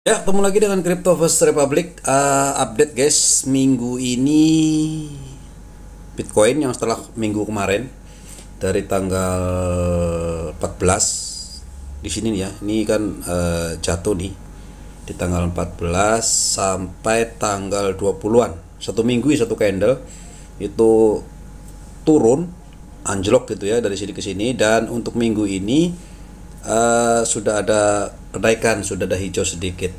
Ya, ketemu lagi dengan Crypto First Republic. Update guys, minggu ini Bitcoin yang setelah minggu kemarin dari tanggal 14 di sini nih ya. Ini kan jatuh nih di tanggal 14 sampai tanggal 20-an. Satu minggu satu candle itu turun anjlok gitu ya dari sini ke sini, dan untuk minggu ini sudah ada kenaikan, sudah ada hijau sedikit.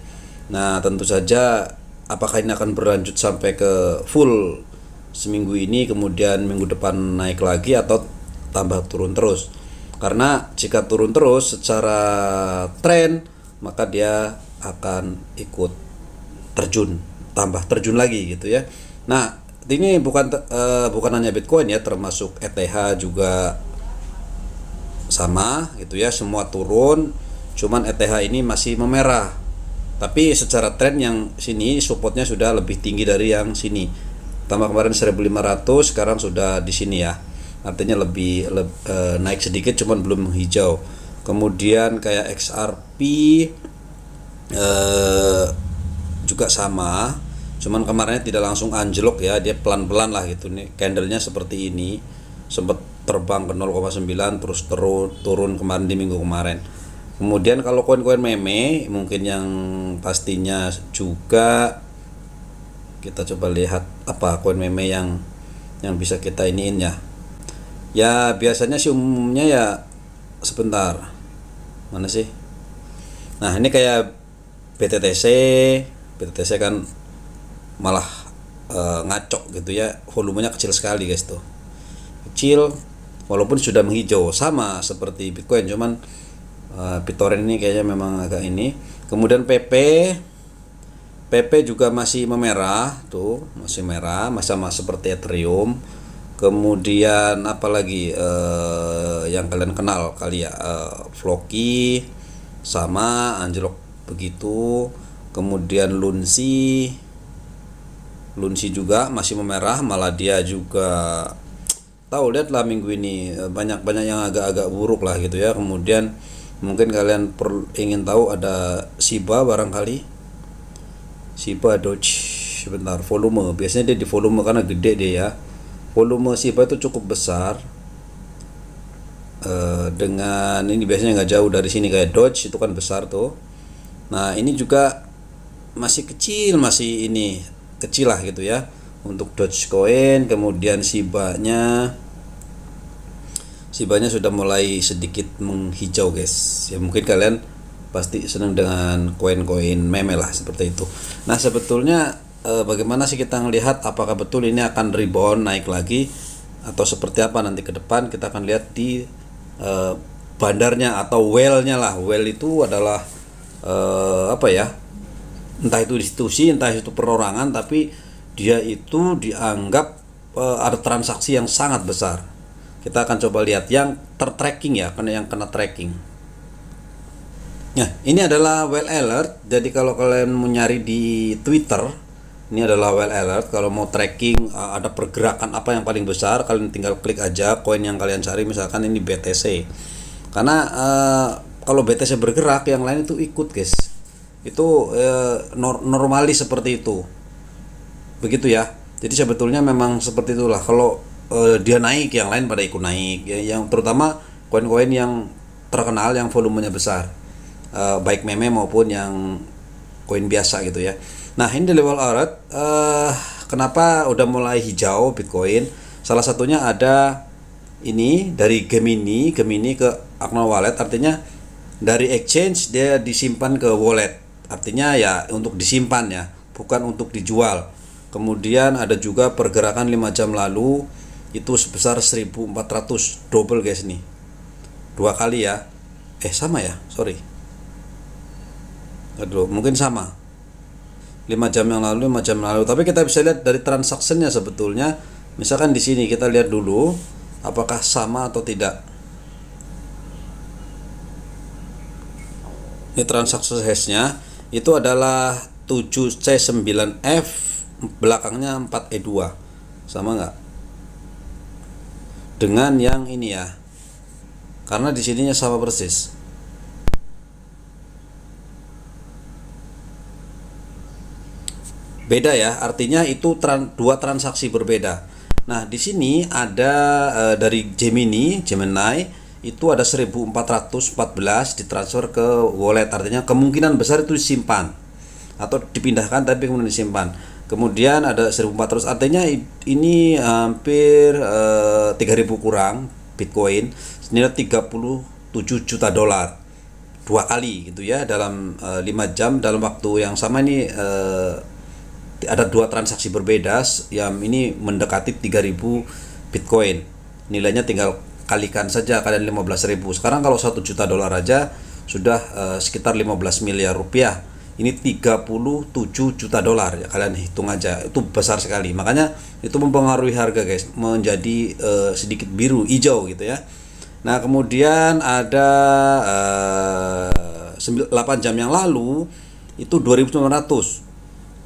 Nah, tentu saja apakah ini akan berlanjut sampai ke full seminggu ini, kemudian minggu depan naik lagi, atau tambah turun terus? Karena jika turun terus secara tren, maka dia akan ikut terjun, tambah terjun lagi gitu ya. Nah, ini bukan hanya Bitcoin ya, termasuk ETH juga sama gitu ya, semua turun, cuman ETH ini masih memerah. Tapi secara tren yang sini supportnya sudah lebih tinggi dari yang sini. Tambah kemarin 1500, sekarang sudah di sini ya. Artinya lebih naik sedikit, cuman belum hijau. Kemudian kayak XRP juga sama, cuman kemarinnya tidak langsung anjlok ya, dia pelan-pelan lah gitu nih. Candlenya seperti ini, sempat terbang ke 0,9 terus turun kemarin di minggu kemarin. Kemudian kalau koin-koin meme mungkin yang pastinya juga kita coba lihat apa koin meme yang bisa kita iniin ya. Ya biasanya sih umumnya ya, sebentar. Mana sih? Nah, ini kayak BTTC. BTTC kan malah ngaco gitu ya. Volumenya kecil sekali guys tuh. Kecil walaupun sudah menghijau, sama seperti Bitcoin, cuman BitTorrent ini kayaknya memang agak ini. Kemudian PP juga masih memerah tuh, masih merah, sama seperti Ethereum. Kemudian apalagi yang kalian kenal kali ya, Floki sama anjlok begitu. Kemudian Lunsi juga masih memerah, malah dia juga tahu, lihatlah minggu ini banyak yang agak-agak buruk lah gitu ya. Kemudian mungkin kalian ingin tahu ada Shiba barangkali, Shiba Doge. Sebentar, volume, biasanya dia di volume karena gede dia ya. Volume Shiba itu cukup besar, dengan ini biasanya nggak jauh dari sini, kayak Doge itu kan besar tuh. Nah, ini juga masih kecil, masih ini kecil lah gitu ya untuk Dogecoin. Kemudian Shibanya sudah mulai sedikit menghijau guys ya. Mungkin kalian pasti senang dengan koin-koin meme lah seperti itu. Nah, sebetulnya bagaimana sih kita melihat apakah betul ini akan rebound naik lagi atau seperti apa nanti ke depan? Kita akan lihat di bandarnya atau whale-nya lah. Whale itu adalah apa ya, entah itu institusi, entah itu perorangan, tapi dia itu dianggap ada transaksi yang sangat besar. Kita akan coba lihat yang tertracking ya, karena yang kena tracking. Nah, ini adalah whale alert. Jadi kalau kalian mau nyari di Twitter, ini adalah whale alert. Kalau mau tracking ada pergerakan apa yang paling besar, kalian tinggal klik aja koin yang kalian cari. Misalkan ini BTC. Karena kalau BTC bergerak, yang lain itu ikut guys. Itu normalis seperti itu. Begitu ya. Jadi sebetulnya memang seperti itulah. Kalau dia naik, yang lain pada ikut naik ya, yang terutama koin-koin yang terkenal yang volumenya besar, baik meme maupun yang koin biasa gitu ya. Nah, ini di level alert, kenapa udah mulai hijau Bitcoin? Salah satunya ada ini dari Gemini ke Akno Wallet, artinya dari exchange dia disimpan ke wallet, artinya ya untuk disimpan ya, bukan untuk dijual. Kemudian ada juga pergerakan 5 jam lalu itu sebesar 1400, double guys nih, 2 kali ya, sama ya, sorry, aduh mungkin sama, 5 jam yang lalu, tapi kita bisa lihat dari transaksinya sebetulnya. Misalkan di sini kita lihat dulu apakah sama atau tidak. Ini transaksi hashnya itu adalah 7C9F, belakangnya 4E2, sama nggak dengan yang ini ya, karena di sininya sama persis. Beda ya, artinya itu dua transaksi berbeda. Nah, di sini ada dari Gemini itu ada 1414 ditransfer ke wallet, artinya kemungkinan besar itu disimpan atau dipindahkan tapi kemudian disimpan. Kemudian ada 1400, artinya ini hampir 3000 kurang Bitcoin senilai 37 juta dolar. Dua kali gitu ya, dalam 5 jam dalam waktu yang sama ini ada dua transaksi berbeda yang ini mendekati 3000 Bitcoin. Nilainya tinggal kalikan saja kalian 15.000. Sekarang kalau 1 juta dolar aja sudah sekitar 15 miliar rupiah. Ini 37 juta dolar ya, kalian hitung aja, itu besar sekali. Makanya itu mempengaruhi harga guys, menjadi sedikit biru hijau gitu ya. Nah, kemudian ada 8 jam yang lalu itu 2900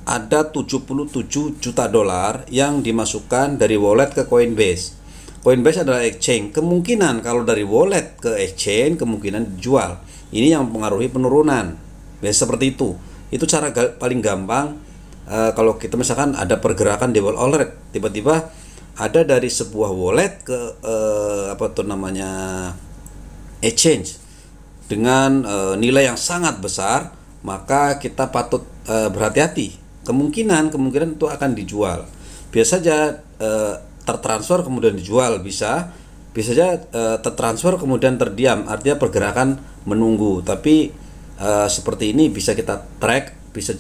ada 77 juta dolar yang dimasukkan dari wallet ke Coinbase. Coinbase adalah exchange. Kemungkinan kalau dari wallet ke exchange kemungkinan dijual. Ini yang mempengaruhi penurunan. Biasa seperti itu. Itu cara paling gampang. Kalau kita misalkan ada pergerakan di wallet, tiba-tiba ada dari sebuah wallet ke exchange dengan nilai yang sangat besar, maka kita patut berhati-hati. Kemungkinan itu akan dijual. Biasa saja tertransfer kemudian dijual, bisa saja tertransfer kemudian terdiam, artinya pergerakan menunggu. Tapi seperti ini bisa kita track, bisa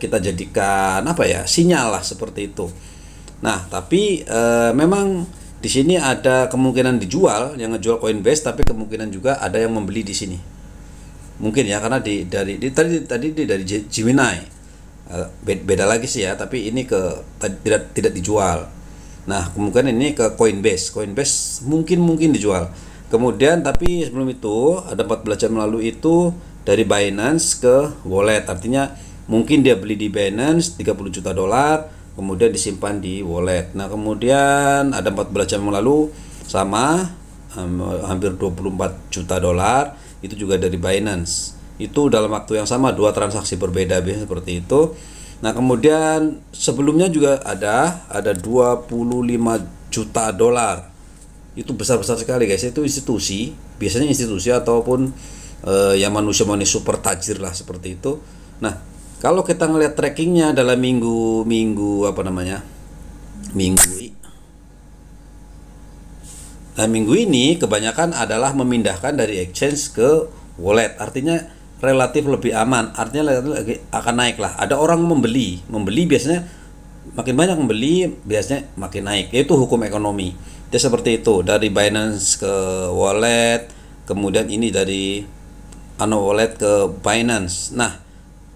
kita jadikan sinyal lah seperti itu. Nah, tapi memang di sini ada kemungkinan dijual, yang ngejual Coinbase, tapi kemungkinan juga ada yang membeli di sini. Mungkin ya, karena tadi dari Gemini. Beda lagi sih ya, tapi ini tidak dijual. Nah, kemungkinan ini ke Coinbase mungkin dijual. Kemudian tapi sebelum itu ada 14 jam lalu itu dari Binance ke wallet, artinya mungkin dia beli di Binance 30 juta dolar kemudian disimpan di wallet. Nah, kemudian ada 14 jam yang lalu sama hampir 24 juta dolar itu juga dari Binance. Itu dalam waktu yang sama, dua transaksi berbeda biasanya seperti itu. Nah, kemudian sebelumnya juga ada 25 juta dolar. Itu besar-besar sekali guys. Itu institusi, biasanya institusi ataupun yang manusia super tajir lah seperti itu. Nah, kalau kita ngelihat trackingnya dalam minggu ini kebanyakan adalah memindahkan dari exchange ke wallet, artinya relatif lebih aman, artinya lagi akan naik lah. Ada orang membeli biasanya makin banyak membeli biasanya makin naik, yaitu hukum ekonomi. Dia seperti itu, dari Binance ke wallet, kemudian ini dari wallet ke Binance. Nah,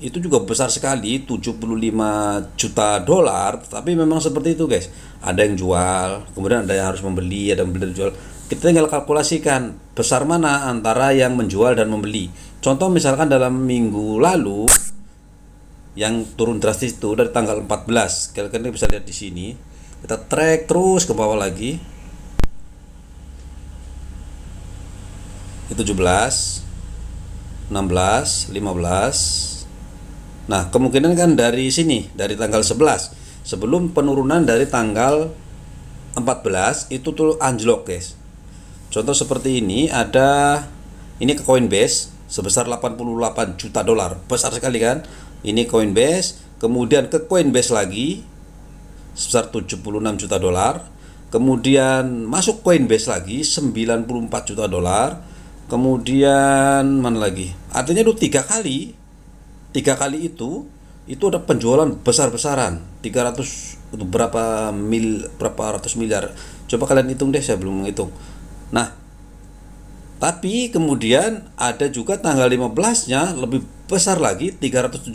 itu juga besar sekali, 75 juta dolar, tapi memang seperti itu guys. Ada yang jual, kemudian ada yang harus membeli, ada yang beli dan jual. Kita tinggal kalkulasikan besar mana antara yang menjual dan membeli. Contoh misalkan dalam minggu lalu yang turun drastis itu dari tanggal 14, kalian bisa lihat di sini. Kita track terus ke bawah lagi. Itu 17, 16, 15. Nah, kemungkinan kan dari sini, dari tanggal 11 sebelum penurunan dari tanggal 14 itu tuh anjlok guys. Contoh seperti ini, ini ke Coinbase sebesar 88 juta dolar, besar sekali kan. Ini Coinbase, kemudian ke Coinbase lagi sebesar 76 juta dolar, kemudian masuk Coinbase lagi 94 juta dolar, kemudian mana lagi, artinya itu tiga kali itu ada penjualan besar-besaran. 300 itu berapa ratus miliar, coba kalian hitung deh, saya belum menghitung. Nah, tapi kemudian ada juga tanggal 15-nya lebih besar lagi, 317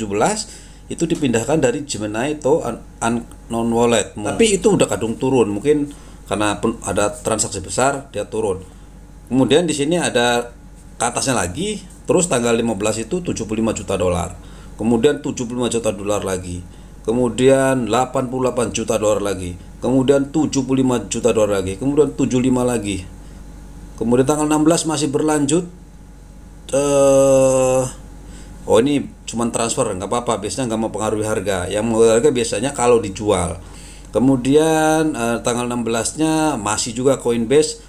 itu dipindahkan dari Gemini to unknown wallet. Tapi itu udah kadung turun, mungkin karena ada transaksi besar dia turun. Kemudian di sini ada ke atasnya lagi, terus tanggal 15 itu 75 juta dolar. Kemudian 75 juta dolar lagi. Kemudian 88 juta dolar lagi. Kemudian 75 juta dolar lagi. Kemudian 75 lagi. Kemudian tanggal 16 masih berlanjut. Ini cuman transfer nggak apa-apa, biasanya nggak mempengaruhi harga. Yang mempengaruhi harga biasanya kalau dijual. Kemudian tanggal 16-nya masih juga Coinbase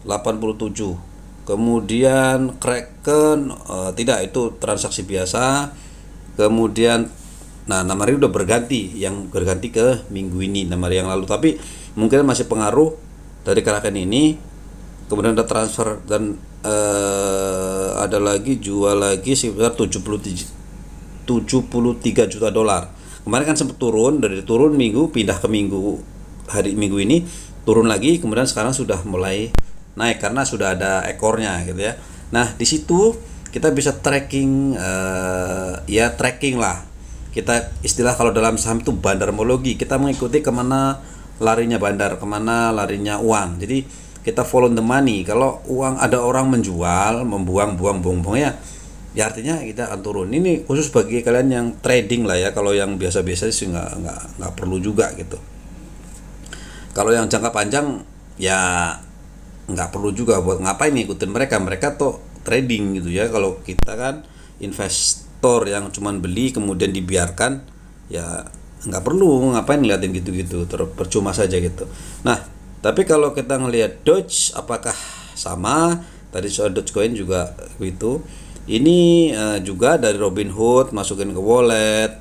87. Kemudian Kraken tidak, itu transaksi biasa. Kemudian nama hari udah berganti, yang berganti ke minggu ini, nama hari yang lalu, tapi mungkin masih pengaruh dari Kraken ini. Kemudian ada transfer dan ada lagi jual lagi sekitar 73 juta dolar. Kemarin kan sempat turun, dari turun minggu pindah ke hari minggu ini turun lagi, kemudian sekarang sudah mulai naik karena sudah ada ekornya gitu ya. Nah, di situ kita bisa tracking tracking lah. Kita istilah kalau dalam saham itu bandarmologi, kita mengikuti kemana larinya bandar, kemana larinya uang. Jadi kita follow the money. Kalau uang ada orang menjual, buang ya artinya kita akan turun. Ini khusus bagi kalian yang trading lah ya. Kalau yang biasa-biasa sih nggak perlu juga gitu. Kalau yang jangka panjang ya nggak perlu juga, buat ngapain ngikutin mereka tuh trading gitu ya. Kalau kita kan investor yang cuman beli kemudian dibiarkan, ya nggak perlu ngapain ngeliatin gitu-gitu, percuma saja gitu. Nah, tapi kalau kita ngelihat Doge, apakah sama? Tadi soal Dogecoin juga begitu. Ini juga dari Robinhood, masukin ke wallet,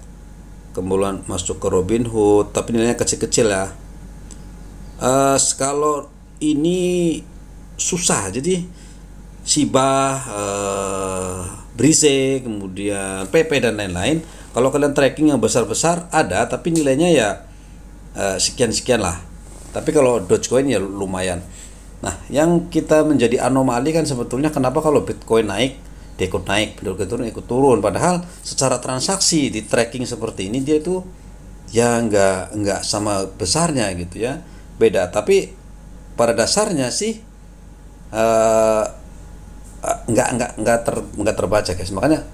kemudian masuk ke Robinhood, tapi nilainya kecil-kecil ya. Kalau ini susah, jadi Shiba, Brise, kemudian PP dan lain-lain. Kalau kalian tracking yang besar-besar ada, tapi nilainya ya sekian-sekian lah. Tapi kalau Dogecoin ya lumayan. Nah, yang kita menjadi anomali kan sebetulnya kenapa kalau Bitcoin naik dia ikut naik, Bitcoin turun ikut turun. Padahal secara transaksi di tracking seperti ini dia itu ya nggak sama besarnya gitu ya, beda. Tapi pada dasarnya sih nggak terbaca guys. Makanya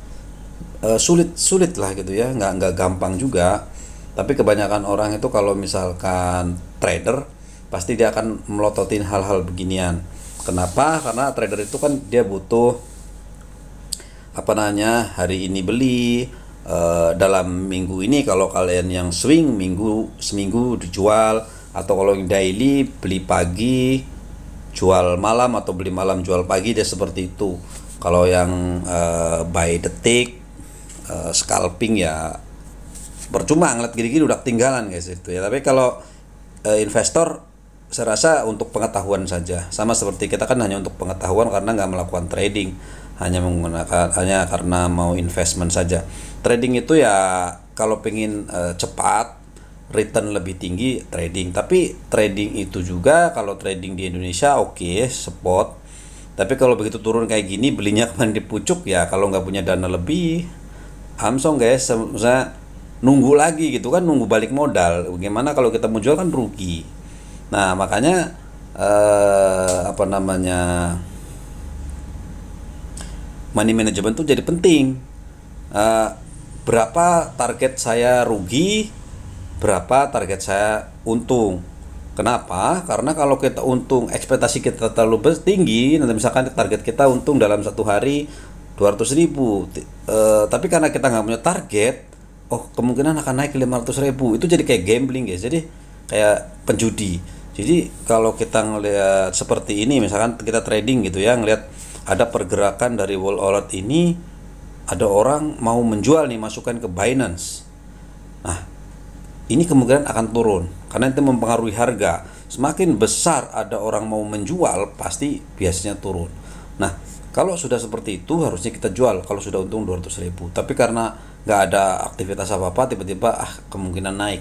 sulit lah gitu ya, nggak gampang juga. Tapi kebanyakan orang itu kalau misalkan trader pasti dia akan melototin hal-hal beginian. Kenapa? Karena trader itu kan dia butuh hari ini beli, dalam minggu ini kalau kalian yang swing seminggu dijual, atau kalau yang daily beli pagi jual malam, atau beli malam jual pagi, dia seperti itu. Kalau yang by detik, scalping ya percuma, ngeliat gini-gini udah ketinggalan guys itu ya. Tapi kalau investor, saya rasa untuk pengetahuan saja, sama seperti kita kan hanya untuk pengetahuan karena nggak melakukan trading, hanya karena mau investment saja. Trading itu ya kalau pengen cepat, return lebih tinggi, trading. Tapi trading itu juga kalau trading di Indonesia oke, spot. Tapi kalau begitu turun kayak gini, belinya kemarin di pucuk ya, kalau nggak punya dana lebih, hamsong guys. Misalnya nunggu lagi gitu kan, nunggu balik modal. Bagaimana kalau kita mau jual kan rugi. Nah, makanya money management tuh jadi penting. Berapa target saya rugi, berapa target saya untung. Kenapa? Karena kalau kita untung, ekspektasi kita terlalu tinggi, nanti misalkan target kita untung dalam satu hari 200.000, tapi karena kita nggak punya target, kemungkinan akan naik 500.000. Itu jadi kayak gambling guys, jadi kayak penjudi. Jadi kalau kita ngelihat seperti ini, misalkan kita trading gitu ya, ngelihat ada pergerakan dari wall alert ini, ada orang mau menjual nih, masukkan ke Binance. Nah, ini kemungkinan akan turun karena itu mempengaruhi harga. Semakin besar ada orang mau menjual, pasti biasanya turun. Nah, kalau sudah seperti itu harusnya kita jual kalau sudah untung 200.000. Tapi karena nggak ada aktivitas apa-apa, tiba-tiba kemungkinan naik.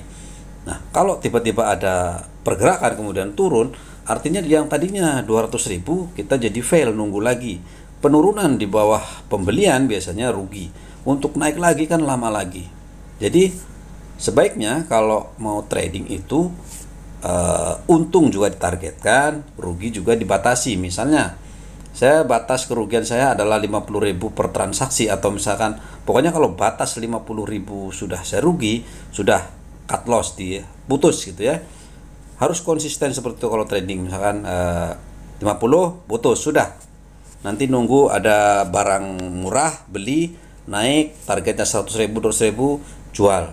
Nah, kalau tiba-tiba ada pergerakan kemudian turun, artinya yang tadinya 200.000 kita jadi fail, nunggu lagi. Penurunan di bawah pembelian biasanya rugi. Untuk naik lagi kan lama lagi. Jadi sebaiknya kalau mau trading itu untung juga ditargetkan, rugi juga dibatasi. Misalnya saya batas kerugian saya adalah 50.000 per transaksi, atau misalkan pokoknya kalau batas 50.000 sudah saya rugi, sudah cut loss, putus gitu ya. Harus konsisten seperti itu kalau trading. Misalkan 50 putus, sudah. Nanti nunggu ada barang murah beli, naik targetnya 100.000 200.000 jual,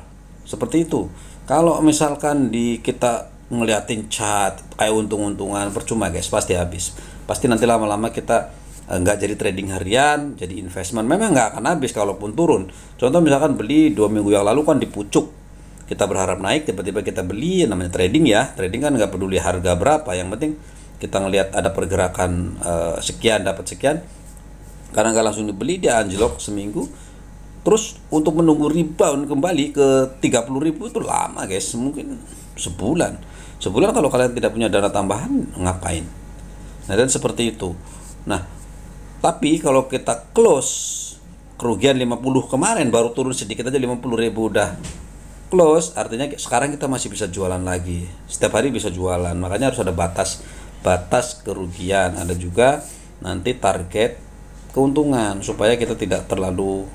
seperti itu. Kalau misalkan kita ngeliatin chart kayak untung-untungan, percuma guys, pasti habis. Pasti nanti lama-lama kita nggak jadi trading harian, jadi investment. Memang nggak akan habis kalaupun turun. Contoh misalkan beli 2 minggu yang lalu kan dipucuk, kita berharap naik, tiba-tiba kita beli. Namanya trading ya, trading kan nggak peduli harga berapa, yang penting kita ngelihat ada pergerakan sekian dapat sekian. Karena nggak langsung dibeli, dia anjlok seminggu. Terus untuk menunggu rebound kembali ke 30.000 itu lama guys, mungkin sebulan. Sebulan kalau kalian tidak punya dana tambahan, ngapain? Nah, dan seperti itu. Nah, tapi kalau kita close kerugian 50 kemarin, baru turun sedikit aja 50.000 udah close, artinya sekarang kita masih bisa jualan lagi. Setiap hari bisa jualan. Makanya harus ada batas kerugian, ada juga nanti target keuntungan supaya kita tidak terlalu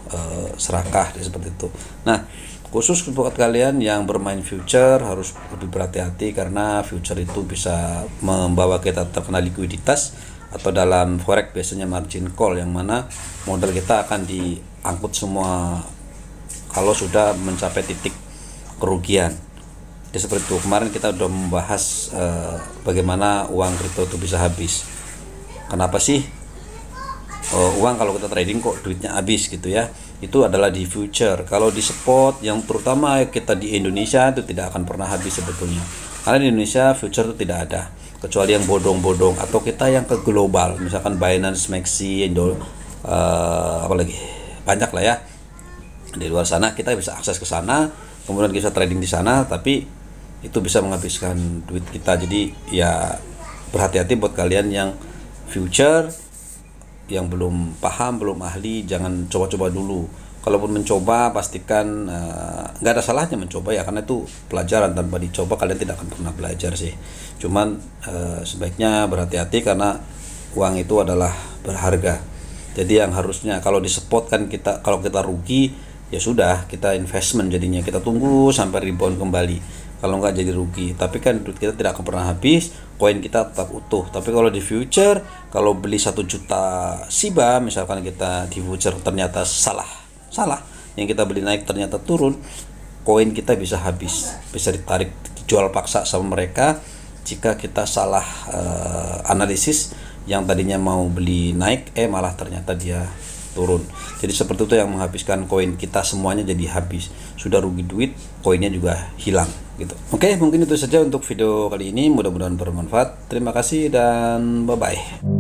serakah seperti itu. Nah, khusus buat kalian yang bermain future harus lebih berhati-hati, karena future itu bisa membawa kita terkena likuiditas, atau dalam forex biasanya margin call, yang mana modal kita akan diangkut semua kalau sudah mencapai titik kerugian. Jadi seperti itu. Kemarin kita sudah membahas bagaimana uang kripto itu bisa habis. Kenapa sih uang kalau kita trading kok duitnya habis gitu ya? Itu adalah di future. Kalau di spot, yang terutama kita di Indonesia, itu tidak akan pernah habis sebetulnya. Karena di Indonesia future itu tidak ada, kecuali yang bodong-bodong, atau kita yang ke global, misalkan Binance, Maxi, apalagi banyak lah ya. Di luar sana kita bisa akses ke sana, kemudian kita trading di sana, tapi itu bisa menghabiskan duit kita. Jadi ya berhati-hati buat kalian yang future, yang belum paham, belum ahli, jangan coba-coba dulu. Kalaupun mencoba, pastikan nggak ada salahnya mencoba ya, karena itu pelajaran. Tanpa dicoba kalian tidak akan pernah belajar sih. Cuman sebaiknya berhati-hati, karena uang itu adalah berharga. Jadi yang harusnya kalau di spot kan kalau kita rugi, ya sudah, kita investment jadinya, kita tunggu sampai rebound kembali. Kalau nggak jadi rugi, tapi kan duit kita tidak akan pernah habis, koin kita tetap utuh. Tapi kalau di future, kalau beli 1 juta Shiba misalkan, kita di future ternyata salah, yang kita beli naik ternyata turun, koin kita bisa habis, bisa ditarik, dijual paksa sama mereka jika kita salah analisis. Yang tadinya mau beli naik, malah ternyata dia turun. Jadi seperti itu yang menghabiskan koin kita semuanya, jadi habis, sudah rugi duit, koinnya juga hilang gitu. Oke, mungkin itu saja untuk video kali ini, mudah-mudahan bermanfaat. Terima kasih dan bye bye.